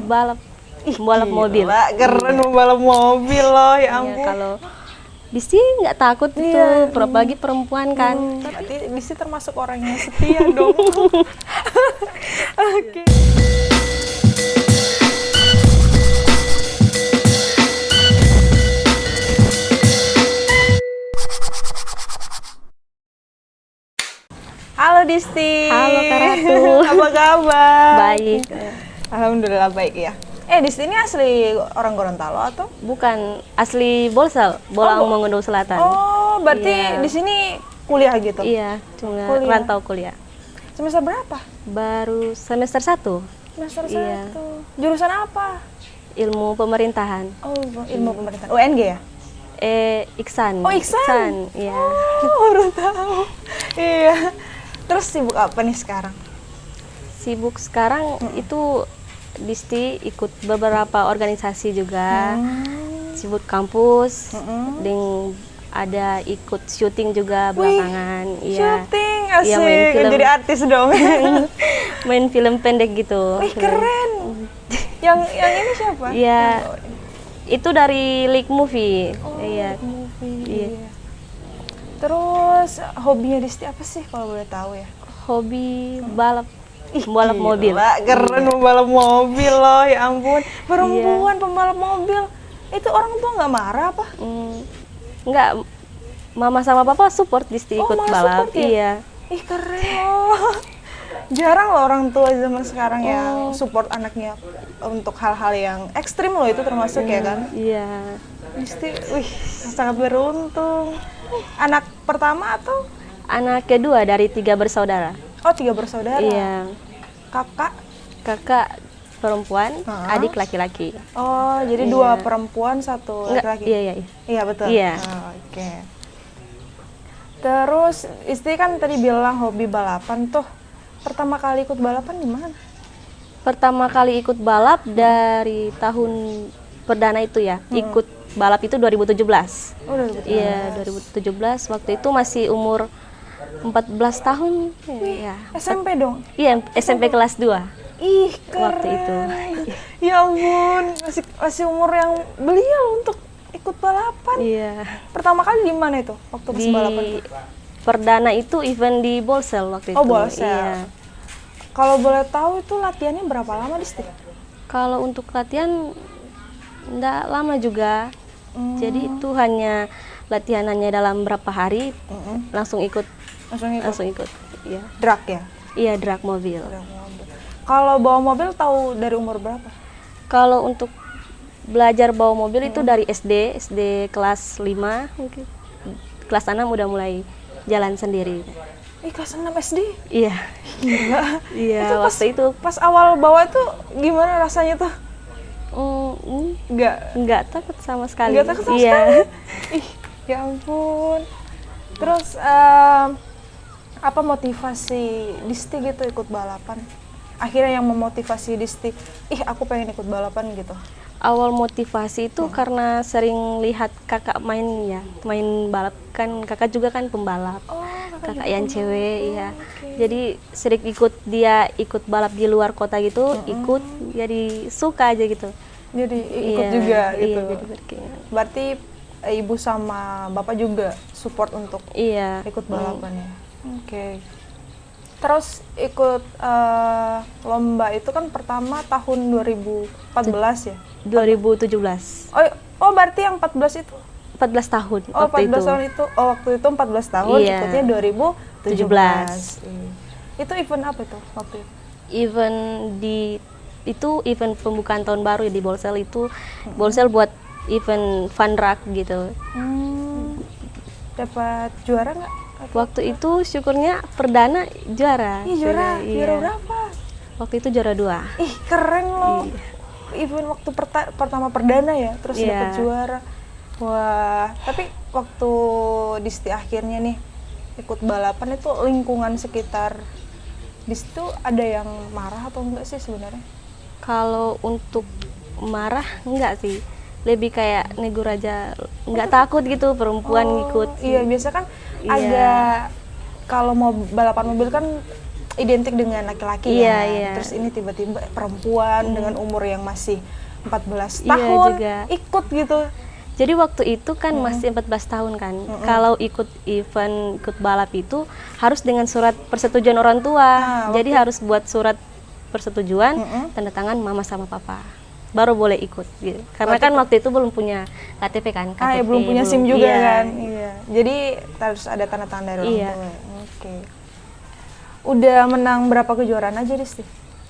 balap balap mobil. Gila, keren membalap mobil loh, ya ampun. Iya, kalau Disti nggak takut itu, apalagi perempuan kan. Berarti Disti termasuk orang yang setia dong. Oke. Halo Disti. Halo Kak Ratu. Apa kabar? Baik. Alhamdulillah baik ya. Disti ini asli orang Gorontalo atau? Bukan, asli Bolsel, Bolang Mongondo Selatan. Oh, berarti Iya. di sini kuliah gitu? Iya, cuma Kuliah. rantau kuliah. Semester berapa? Baru semester 1. Semester Iya. 1. Jurusan apa? Ilmu pemerintahan. Oh, ilmu pemerintahan. UNG ya? Iksan. Oh, Iksan? Iya. Oh, baru tahu. Iya. Terus sibuk apa nih sekarang? Sibuk sekarang itu Disti ikut beberapa organisasi juga. Sibuk kampus, dan ada ikut syuting juga belakangan. Iya. Syuting, asik. Iya, main film. Jadi artis dong. Main film pendek gitu. Wih, keren. Yang ini siapa? Iya. Itu dari Leak Movie. Oh, Iya. movie. Iya. Terus hobinya Disti apa sih kalau boleh tahu ya? Hobi balap mobil. Gila, keren membalap mobil loh, ya ampun. Perempuan pembalap mobil. Itu orang tua nggak marah apa? Enggak, mama sama papa support Disti ikut malah balap. support ya? Iya. Ih, keren loh. Jarang loh orang tua zaman sekarang yang support anaknya untuk hal-hal yang ekstrim loh, itu termasuk ya kan? Iya. Disti, wih, sangat beruntung. Anak pertama atau? Anak kedua dari 3 bersaudara. Oh, 3 bersaudara. Iya. Kakak? Kakak perempuan, adik laki-laki. Oh, jadi 2 perempuan, 1 Enggak, laki-laki. iya. Iya, betul. Iya. Oh, oke. Terus Isti kan tadi bilang hobi balapan tuh. Pertama kali ikut balapan di mana? Pertama kali ikut balap dari tahun perdana itu ya. Ikut balap itu 2017. Oh, 2017. Iya, 2017. Waktu itu masih umur 14 tahun. Iya. SMP dong? Iya, SMP kelas 2. Ih, keren. Waktu itu. Ya ampun, masih umur yang belia loh untuk ikut balapan. Iya. Pertama kali di mana itu? Waktu pas Di balapan tuh? perdana itu event di Bolsel waktu itu. Oh, Bolsel. Iya. Kalau boleh tahu itu latihannya berapa lama, Disti? Kalau untuk latihan enggak lama juga. Jadi itu hanya latihan hanya dalam berapa hari, langsung ikut. Langsung ikut. Iya. Drag ya? Iya, drag mobil. Drag mobil. Kalau bawa mobil tahu dari umur berapa? Kalau untuk belajar bawa mobil itu dari SD kelas 5 mungkin. Kelas 6 udah mulai jalan sendiri. Ih, kelas 6 SD? Iya. Gila. Iya, Itu waktu itu pas awal bawa itu gimana rasanya tuh? enggak takut sama sekali. Nggak takut sama Iya. sekali? Ih, ya ampun. Terus apa motivasi Disti gitu ikut balapan? Akhirnya yang memotivasi Disti, aku pengen ikut balapan gitu. Awal motivasi itu karena sering lihat kakak main balap kan, kakak juga kan pembalap. Oh, kakak yang cewek ya. Jadi sering ikut balap di luar kota gitu, ikut jadi suka aja gitu. Jadi ikut juga gitu. Iya, jadi berkeinginan. Berarti ibu sama bapak juga support untuk ikut balapannya. Oke. Terus ikut lomba itu kan pertama tahun 2014 ya? 2017. Oh, berarti yang 14 itu? 14 tahun Oh, waktu 14 itu. tahun itu. Oh, waktu itu 14 tahun, Iya. ikutnya 2017. Itu event apa itu waktu itu? Event pembukaan tahun baru ya di Bolsel itu. Bolsel buat event fun rug gitu. Dapat juara nggak? Waktu itu syukurnya perdana juara. Ih, juara. Iya. Juara berapa? Waktu itu juara 2. Ih, keren loh. Event waktu pertama perdana ya, terus dapat juara. Wah, tapi waktu Disti akhirnya nih ikut balapan itu lingkungan sekitar Disti tuh ada yang marah atau enggak sih sebenarnya? Kalau untuk marah enggak sih. Lebih kayak negur aja, nggak takut gitu perempuan ngikut. Iya, biasa kan ada kalau mau balapan mobil kan identik dengan laki-laki Iya, ya. iya. Terus ini tiba-tiba perempuan dengan umur yang masih 14 Iya tahun juga. ikut gitu. Jadi waktu itu kan masih 14 tahun kan. Kalau ikut event, ikut balap itu harus dengan surat persetujuan orang tua. Jadi harus buat surat persetujuan, tanda tangan mama sama papa. Baru boleh ikut gitu. Karena kan waktu itu belum punya KTP kan. KTP, Ya, belum punya SIM juga iya. kan. Iya. Jadi harus ada tanda tangan dari orang Iya. tua. Oke. Udah menang berapa kejuaraan aja Disti?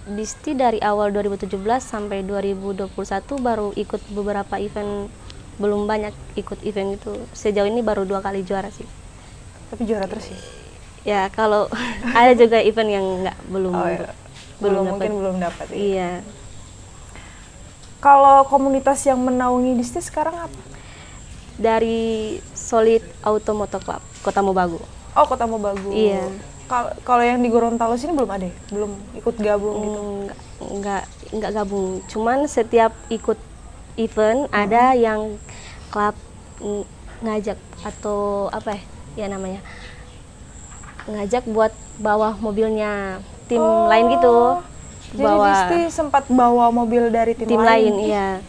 Disti dari awal 2017 sampai 2021 baru ikut beberapa event, belum banyak ikut event itu. Sejauh ini baru 2 kali juara sih. Tapi juara terus sih. Ya kalau ada juga event yang belum Belum dapet. mungkin belum dapat. Ya. Iya. Kalau komunitas yang menaungi Disti sekarang apa? Dari Solid Auto Moto Club Kota Mobagu. Oh, Kota Mobagu. Iya. Kalau yang di Gorontalo sini belum ada ya? Belum ikut gabung gitu? Enggak gabung. Cuman setiap ikut event ada yang klub ngajak atau apa ya namanya, ngajak buat bawa mobilnya tim lain gitu. Jadi Disti sempat bawa mobil dari tim lain, iya.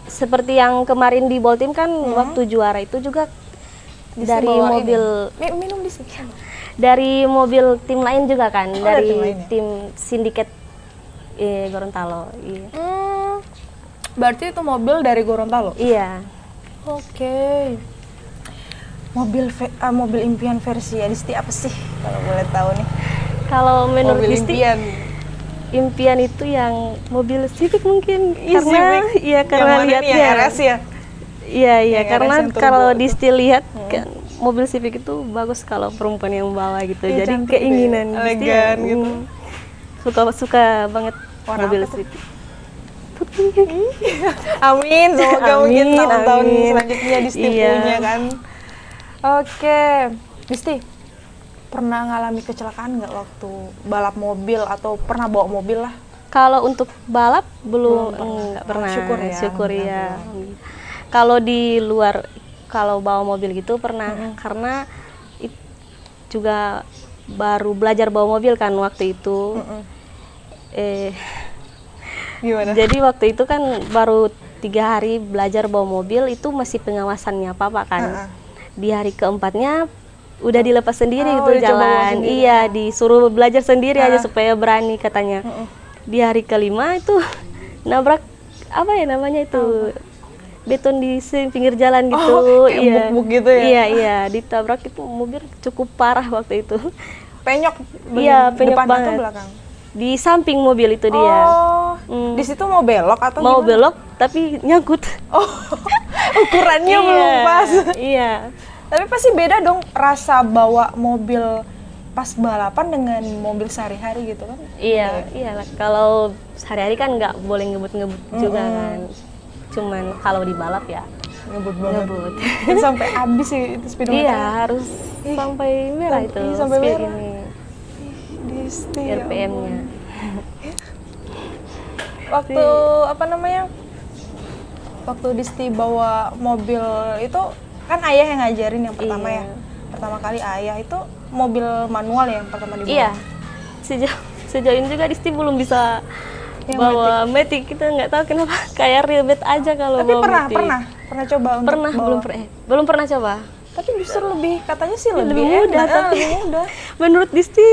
Seperti yang kemarin di Boltim kan waktu juara itu juga Disti dari mobil minum Disti. dari mobil tim lain juga kan, dari tim lain ya? tim sindiket Gorontalo. Iya. Berarti itu mobil dari Gorontalo? Iya. Oke. Mobil impian versi Disti apa sih kalau boleh tahu nih? Kalau menurut mobil Disti impian itu yang mobil Civic mungkin, karena Civic. Iya karena lihatnya yang RS ya. Iya karena RS yang kalau turbo Disti lihat kan mobil Civic itu bagus kalau perempuan yang bawa gitu. Iya, jadi cantik keinginan gitu ya, Disti elegan gitu. Suka banget Warna mobil apa tuh? Civic. Amin, semoga mungkin Amin, tahun-tahun amin. selanjutnya Disti Iya. punya kan. Oke, Disti pernah ngalami kecelakaan nggak waktu balap mobil atau pernah bawa mobil lah? Kalau untuk balap belum, nggak pernah. Syukur ya, ya. Kalau di luar, kalau bawa mobil gitu pernah, karena juga baru belajar bawa mobil kan waktu itu. Gimana? Jadi waktu itu kan baru 3 hari belajar bawa mobil, itu masih pengawasannya papa kan. Di hari keempatnya udah dilepas sendiri udah itu coba bawa jalan. sendiri. Iya, disuruh belajar sendiri aja supaya berani katanya. Di hari kelima itu nabrak apa ya namanya itu, beton di pinggir jalan gitu. Kayak buk-buk gitu ya? Iya, ditabrak itu mobil cukup parah waktu itu. Penyok. Iya, penyok depan banget. atau belakang? Di samping mobil itu dia. Di situ mau belok atau Mau gimana? belok tapi nyangkut. Ukurannya belum pas. Iya. Tapi pasti beda dong rasa bawa mobil pas balapan dengan mobil sehari-hari gitu kan? Iya, iyalah. Kalau sehari-hari kan nggak boleh ngebut-ngebut juga kan. Cuman kalau di balap ya Ngebut banget. ngebut. Kan sampai habis sih itu speedometer. Iya, harus sampai merah itu sampai speed merah. ini. Disti. RPM-nya. Waktu apa namanya? Waktu Disti bawa mobil itu kan ayah yang ngajarin yang pertama Iya. ya. Pertama kali ayah itu mobil manual ya yang pertama dibawa. Iya. Sejauh ini juga Disti belum bisa Yang bawa Matic. Kita nggak tahu kenapa kayak ribet aja kalau Tapi bawa pernah Matic. coba untuk Pernah, bawa. belum pernah coba. Tapi justru katanya sih Lebih lebih mudah, enak, tapi lebih mudah. menurut Disti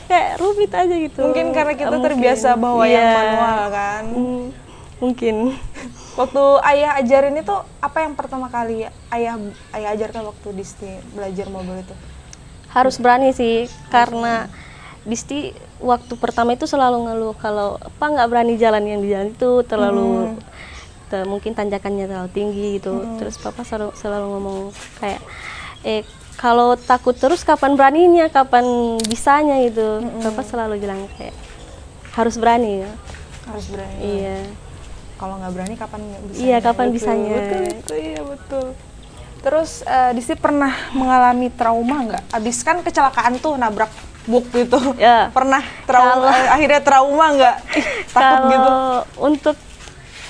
kayak rumit aja gitu. Mungkin karena kita Mungkin. terbiasa bawa yang Iya. manual kan. Mungkin. Waktu ayah ajarin itu apa yang pertama kali ayah ajarkan waktu Disti belajar mobil itu? Harus berani sih, karena Disti waktu pertama itu selalu ngeluh kalau apa nggak berani jalan, yang di jalan itu terlalu mungkin tanjakannya terlalu tinggi gitu. Terus papa selalu ngomong kayak kalau takut terus kapan beraninya, kapan bisanya gitu. Papa selalu bilang kayak harus berani ya. Harus berani. Iya. Kalau nggak berani kapan bisa? Iya, kapan bisanya. Betul itu, iya betul. Terus Disti pernah mengalami trauma nggak? Abis kan kecelakaan tuh nabrak buk gitu. Ya. Pernah trauma? Akhirnya trauma nggak? Takut Kalau gitu? untuk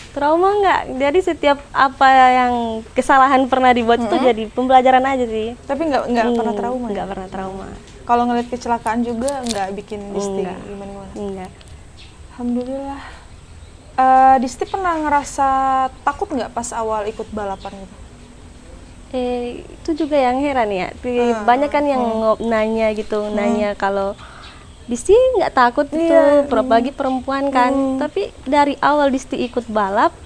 trauma nggak, jadi setiap apa yang kesalahan pernah dibuat itu jadi pembelajaran aja sih. Tapi nggak pernah trauma. Nggak pernah trauma. kalau ngeliat kecelakaan juga nggak bikin Disti Enggak. gimana? Enggak. Alhamdulillah. Disti pernah ngerasa takut nggak pas awal ikut balapan gitu? Itu juga yang heran ya. Banyak kan yang nanya gitu, nanya kalau Disti nggak takut itu, apalagi perempuan kan. Tapi dari awal Disti ikut balap,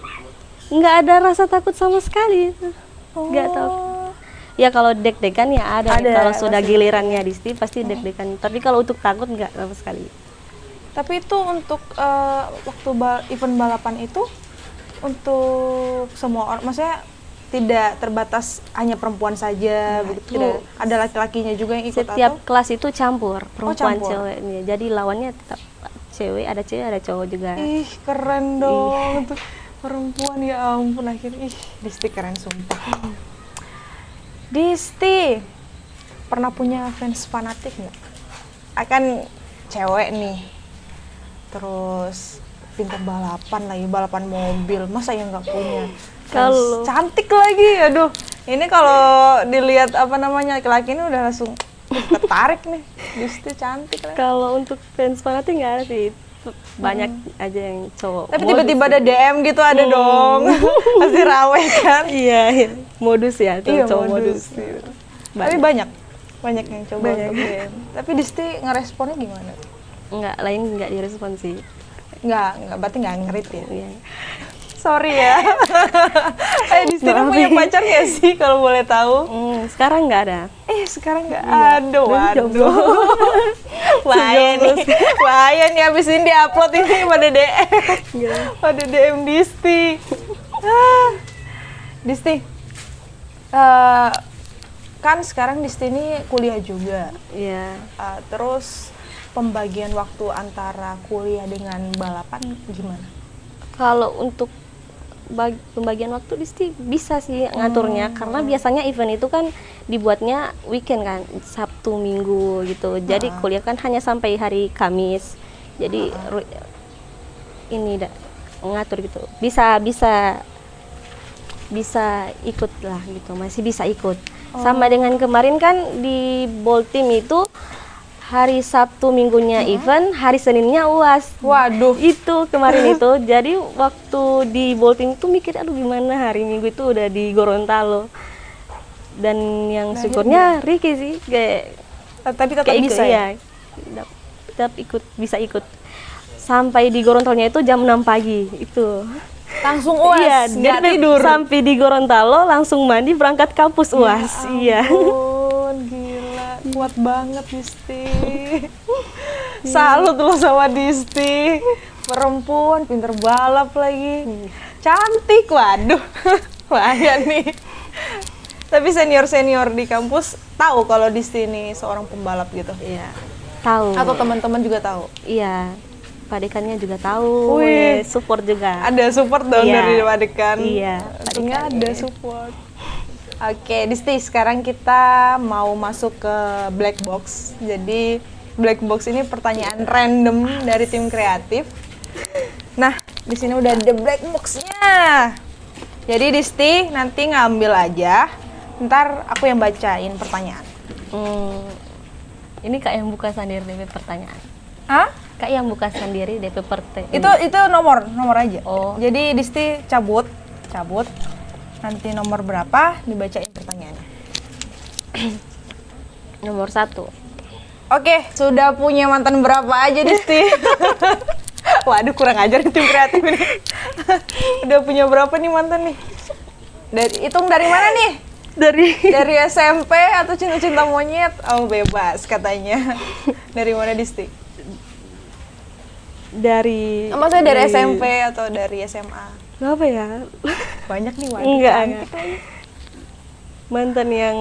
nggak ada rasa takut sama sekali. Nggak tahu. Ya kalau deg-degan ya ada. Kalau sudah gilirannya Disti pasti deg-degan. Tapi kalau untuk takut nggak sama sekali. Tapi itu untuk waktu event balapan itu untuk semua orang, maksudnya tidak terbatas hanya perempuan saja begitu. Tidak ada laki-lakinya juga yang ikut Setiap atau? kelas itu campur, perempuan campur. ceweknya. Jadi lawannya tetap cewek, ada cowok juga. Ih, keren dong. Tuh, perempuan ya ampun akhirnya. Ih, Disti keren sumpah. Disti pernah punya fans fanatik nggak? Akan cewek nih. Terus pintar balapan lagi, balapan mobil. Masa ya nggak punya? Kalau Cantik lagi, aduh. Ini kalau dilihat apa namanya laki-laki ini udah langsung tertarik nih. Disti cantik lah. kalau untuk fans fanatik nggak ada sih, banyak aja yang cowok. Tapi tiba-tiba ada DM gitu ada dong. Pasti rawe kan? Iya, modus ya, Iya, cowok modus. modus. Tapi banyak yang coba untuk DM. Tapi Disti ngeresponnya gimana? Nggak direspon sih. Nggak, berarti nggak ngerit ya? Iya. Sorry ya. Disti punya pacar nggak sih kalau boleh tahu? Sekarang nggak ada. Sekarang nggak ada, waduh. jomblo. Bahaya nih abis ini diupload ini pada DM. Pada DM Disti. Disti, kan sekarang Disti ini kuliah juga. Iya. Terus pembagian waktu antara kuliah dengan balapan gimana? Kalau untuk pembagian waktu Disti bisa sih ngaturnya, karena biasanya event itu kan dibuatnya weekend kan, Sabtu Minggu gitu. Jadi kuliah kan hanya sampai hari Kamis. Jadi ini ngatur gitu. Bisa ikut lah gitu, masih bisa ikut. Sama dengan kemarin kan di Bold Team itu hari Sabtu Minggunya event, hari Seninnya UAS. Waduh. Itu kemarin itu. Jadi waktu di bolting itu mikir, aduh gimana hari Minggu itu udah di Gorontalo. Dan yang syukurnya Ricky sih Tapi tetap kayak bisa ya. Tetap bisa ikut. Sampai di Gorontalonya itu jam 6 pagi itu. Langsung UAS, Iya, nggak dari tidur. Sampai di Gorontalo langsung mandi berangkat kampus UAS. Iya. Gila, kuat banget Disti. Salut lo sama Disti. Perempuan, pinter balap lagi. Cantik, waduh. Bahaya nih. Tapi senior-senior di kampus tahu kalau Disti ini seorang pembalap gitu? Iya. Tahu. Atau teman-teman juga tahu? Iya. Padekannya juga tahu, support juga. Ada support dong dari padekan. Iya. Untungnya ada support. Oke, Disti, sekarang kita mau masuk ke black box. Jadi black box ini pertanyaan random dari tim kreatif. Nah, di sini udah ada black box-nya. Jadi Disti nanti ngambil aja. Ntar aku yang bacain pertanyaan. Ini Kak yang buka sendiri DP pertanyaan. Hah? Kak yang buka sendiri DP pertanyaan. Itu nomor aja. Oh. Jadi Disti cabut. Nanti nomor berapa dibacain pertanyaannya. Nomor 1. Oke, sudah punya mantan berapa aja Disti? Waduh, kurang ajar nih tim kreatif ini. Udah punya berapa nih mantan nih? Hitung dari mana nih? Dari SMP atau cinta-cinta monyet? Oh, bebas katanya. Dari mana Disti? Maksudnya dari SMP atau dari SMA? Apa ya? Banyak nih, waduh. Enggak. Mantan yang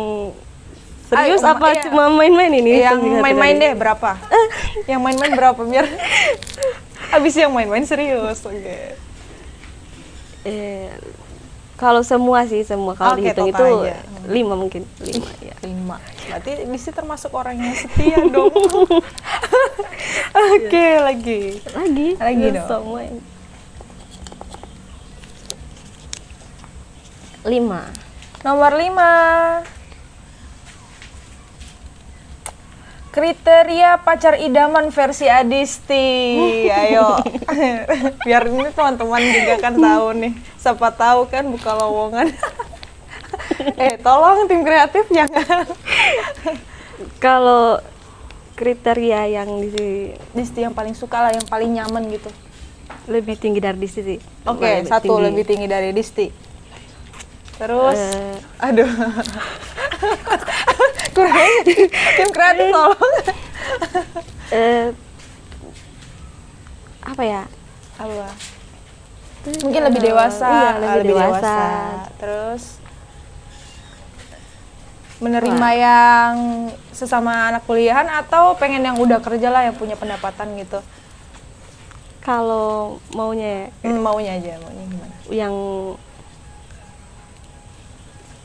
serius apa iya. cuma main-main ini? Yang main-main deh berapa? Yang main-main berapa biar habis yang main-main serius. Oke. Kalau semua sih, kalau dihitung itu total aja. 5 mungkin. 5 ya. 5. Berarti Disti termasuk orang yang setia dong. Oke, lagi dong. Semua. 5. Nomor 5. kriteria pacar idaman versi Adisti. Ayo. Biar ini teman-teman juga kan tahu nih. Siapa tahu kan buka lowongan. Tolong tim kreatif jangan. Kalau kriteria yang Disti yang paling suka lah, yang paling nyaman gitu. lebih tinggi dari Disti sih. Oke, satu lebih tinggi dari Disti. Terus, aduh. Kurang tim kreatif tolong. Apa ya? Apa? Mungkin lebih dewasa. Iya, lebih dewasa. Terus menerima yang sesama anak kuliahan atau pengen yang udah kerja lah, yang punya pendapatan gitu? Kalau maunya Maunya gimana? yang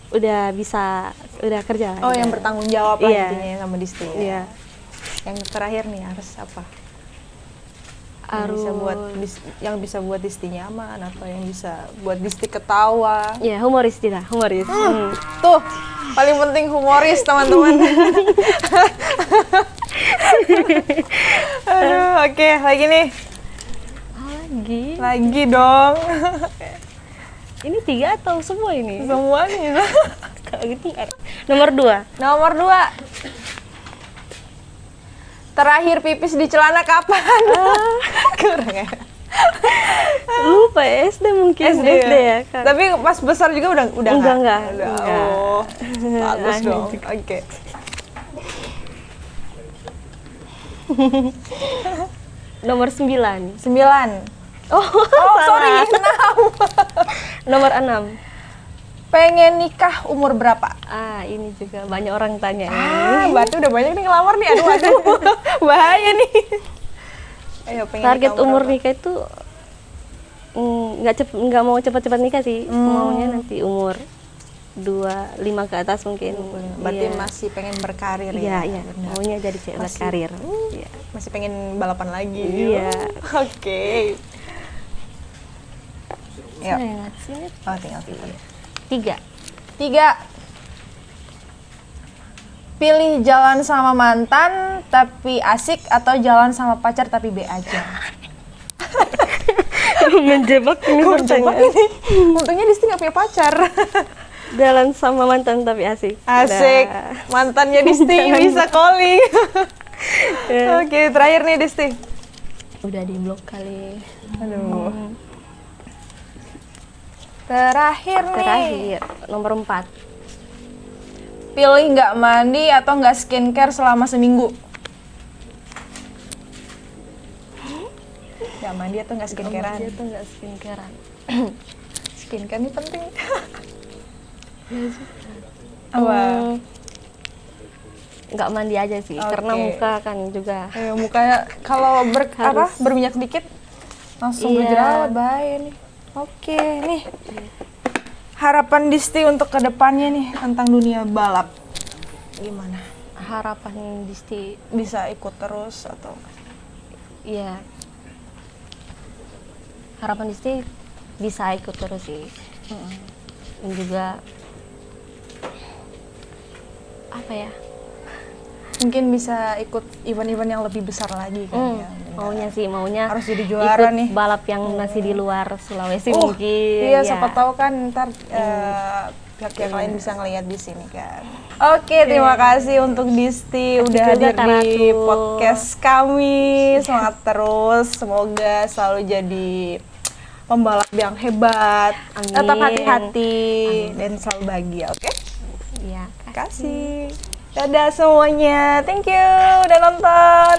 udah kerja lah. Oh, yang bertanggung jawab lah Iya. intinya sama Disti. Ya? Iya. Yang terakhir nih harus apa? Harus Yang bisa buat Disti nyaman atau yang bisa buat Disti ketawa. ya humoris tidak, humoris. Tuh, paling penting humoris teman-teman. Aduh, oke, lagi nih. Lagi dong. Ini 3 atau semua ini? Semua nih. Kalau gitu nggak. Nomor 2. Nomor 2. Terakhir pipis di celana kapan? Kurang ya? Lupa ya, SD mungkin. SD ya kan. Tapi pas besar juga udah Enggak. Oh, bagus dong. Oke. Nomor 9. 9. Oh, Sorry, 6. Nomor 6. Pengen nikah umur berapa? Ini juga banyak orang tanya. Berarti udah banyak nih ngelamar nih. Aduh. Bahaya nih. Ayo, pengen Target nikah umur berapa? nikah itu nggak mau cepat-cepat nikah sih. Maunya nanti umur 25 ke atas mungkin. Berarti Iya. masih pengen berkarir ya? Iya. Benar. Maunya jadi cewek berkarir. Iya. Masih pengen balapan lagi? Iya. Oke. Yuk. Ingat sini. Oh, tinggal pilih. 3. 3. Pilih jalan sama mantan tapi asik atau jalan sama pacar tapi B aja? Menjebak ini pertanyaan. Untungnya Disti nggak punya pacar. Jalan sama mantan tapi asik. Asik. Dah. Mantannya Disti bisa calling. Ya. Oke, terakhir nih Disti. Udah di blok kali. Aduh. Terakhir nih. Terakhir, nomor 4. Pilih nggak mandi atau nggak skincare selama seminggu? Nggak mandi atau nggak skincarean? Dia tuh nggak skincarean. Skincare ini penting. Apa? Nggak mandi aja sih, karena Oke. muka kan juga. Mukanya kalau Harus. berminyak sedikit langsung Iya. berjerawat, bahaya nih. Oke, nih. Harapan Disti untuk kedepannya nih tentang dunia balap. Gimana? Harapan Disti, Bisa ikut terus atau? ya harapan Disti bisa ikut terus sih. Dan juga apa ya? Mungkin bisa ikut event-event yang lebih besar lagi kan ya. Maunya Harus jadi juara ikut nih. balap yang masih di luar Sulawesi Oh, mungkin. iya, ya. siapa tahu kan ntar pihak-pihak lain bisa ngelihat di sini kan. Oke, terima kasih untuk Disti udah juga, hadir Kak di Ratu. podcast kami. Semangat terus, semoga selalu jadi pembalap yang hebat. Amin. Tetap hati-hati dan selalu bahagia, oke? Iya. Terima kasih. Dadah semuanya. Thank you udah nonton.